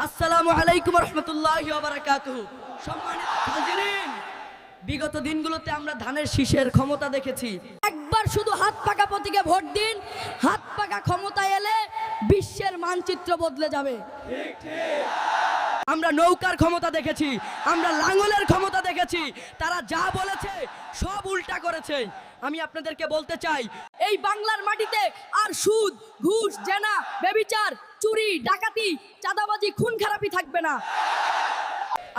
আসসালামু আলাইকুম রহমতুল্লাহি ওয়া বারাকাতুহু। সম্মানিত হাজিরিন, বিগত দিনগুলোতে আমরা ধানের শীষের ক্ষমতা দেখেছি। একবার শুধু হাত পাকা প্রতীকে ভোট দিন, হাত পাকা ক্ষমতায় এলে বিশ্বের মানচিত্র বদলে যাবে। আমরা নৌকার ক্ষমতা দেখেছি, আমরা লাঙ্গলের ক্ষমতা দেখেছি, তারা যা বলেছে সব উল্টা করেছে। আমি আপনাদেরকে বলতে চাই, এই বাংলার মাটিতে আর সুদ, ঘুষ, জেনা, ব্যভিচার, চুরি, ডাকাতি, চাঁদাবাজি, খুন খারাপি থাকবে না।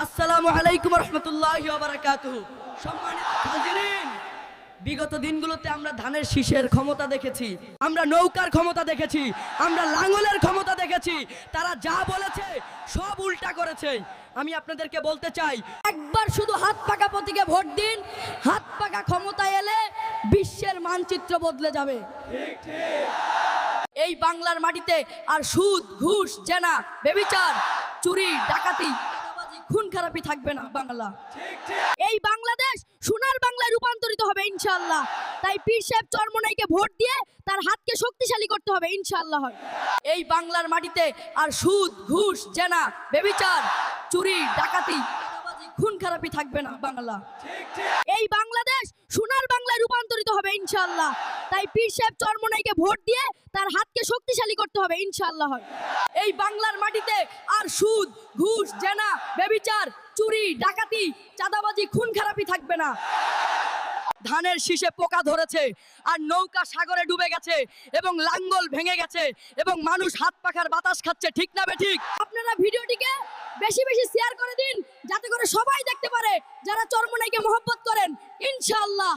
আসসালামু আলাইকুম রহমতুল্লাহি ওয়া বারাকাতুহু। সম্মানিত হাজিরিন, বিগত দিনগুলোতে আমরা ধানের শীষের ক্ষমতা দেখেছি, আমরা নৌকার ক্ষমতা দেখেছি, আমরা লাঙ্গলের ক্ষমতা দেখেছি, তারা যা বলেছে সব উল্টা করেছে। আমি আপনাদেরকে বলতে চাই, একবার শুধু হাত পাকা প্রতীকে ভোট দিন, হাত পাকা ক্ষমতায় এলে বিশ্বের মানচিত্র বদলে যাবে। এই বাংলার মাটিতে আর সুদ, ঘুষ, জেনা, ব্যভিচার, চুরি, ডাকাতি, খুন খারাপি থাকবে না। বাংলা, এই বাংলাদেশ সোনার বাংলায় রূপান্তরিত হবে ইনশাআল্লাহ। তাই পীর সাহেব চরমনাইকে ভোট দিয়ে তার হাতকে শক্তিশালী করতে হবে ইনশাআল্লাহ। এই বাংলার মাটিতে আর সুদ, ঘুষ, জেনা, ব্যভিচার, চুরি, ডাকাতি, খুন খারাপি থাকবে না। বাংলা, এই বাংলাদেশ সোনার বাংলায় রূপান্তরিত হবে ইনশাআল্লাহ। তাই পীর সাহেব চরমনাইকে ভোট দিয়ে তার হাতকে শক্তিশালী করতে হবে ইনশাআল্লাহ। এই বাংলার মাটিতে আর সুদ, ঘুষ, জেনা, ব্যভিচার, চুরি, ডাকাতি, চাঁদাবাজি, খুন খারাপি থাকবে না। ধানের শীষে পোকা ধরেছে, আর নৌকা সাগরে ডুবে গেছে, এবং লাঙ্গল ভেঙে গেছে, এবং মানুষ হাত পাখার বাতাস খাচ্ছে। ঠিক না বেঠিক? আপনারা ভিডিওটিকে বেশি বেশি শেয়ার করে দিন, যাতে করে সবাই দেখতে পারে যারা চরমনাইকে মহব্বত করেন ইনশাআল্লাহ।